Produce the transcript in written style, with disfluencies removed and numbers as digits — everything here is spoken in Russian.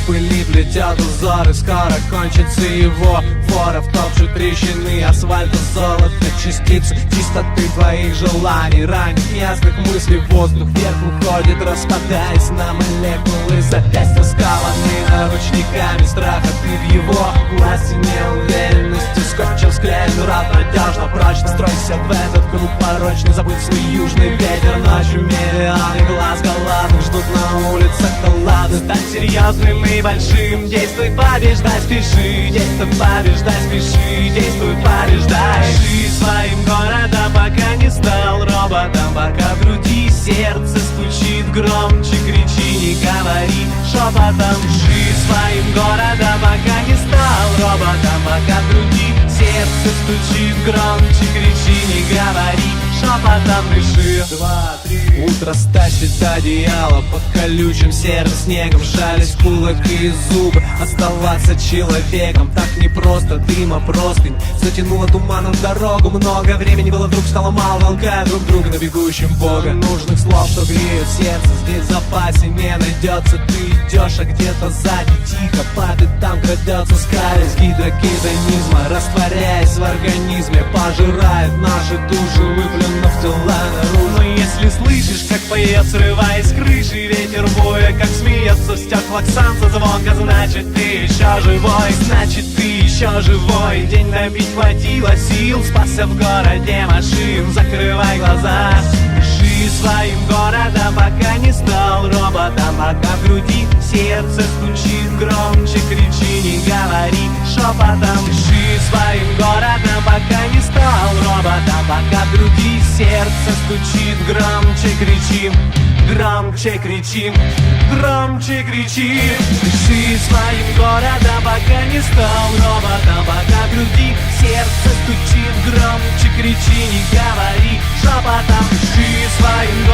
пыли плетет узоры, скоро кончится его фора. Втопчут трещины асфальта, золото, частицы чистоты твоих желаний, ранних ясных мыслей. Воздух вверх уходит, распадаясь на молекулы. Запястья скованы наручниками страха, ты в его власти, неуверенности. Скотчем склеен, рад надежно, прочно стройся в этот круг порочный. Забудь свой южный ветер, ночью миллионы глаз голодных ждут на улицах таллады. Стань серьезным и большим, действуй, побеждай, спеши. Действуй, побеждай, спеши, действуй, побеждай. Жи своим городом, пока не стал роботом, пока в груди сердце стучит громче, кричи, не говори шепотом. Жи своим городом, пока не стал роботом, пока в груди сердце стучит громче, кричи, не говори шепотом, реши. 2, 3. Утро стащит одеяло под колючим серым снегом, жались кулак и зубы. Оставаться человеком так непросто, дыма простынь затянула туманом дорогу. Много времени было, вдруг стало мало, волкая друг друга на бегущем Бога. Нужных слов, что греют сердце, здесь в запасе не найдется. Ты идешь, а где-то сзади тихо падает, там крадется скалец гидрокетонизма, растворяясь в организме, пожирает наши души, выплюнув тела наружу. Но если слышишь, как поет, срываясь с крыши, ветер воя, как смеется в стеклах санса звонко, значит ты еще живой, значит ты еще живой. День набить хватило сил, спасся в городе машин, закрывай глаза. Жи своим городом, пока не стал роботом, пока в груди сердце стучит громче, кричи, не говори шепотом. Жи своим городом, пока не стал роботом, пока в груди сердце стучит громче, кричи, громче кричим, громче кричим. Дыши своим городом, пока не стал роботом, пока в груди сердце стучит громче, кричи, не говори шепотом. Дыши своим городом,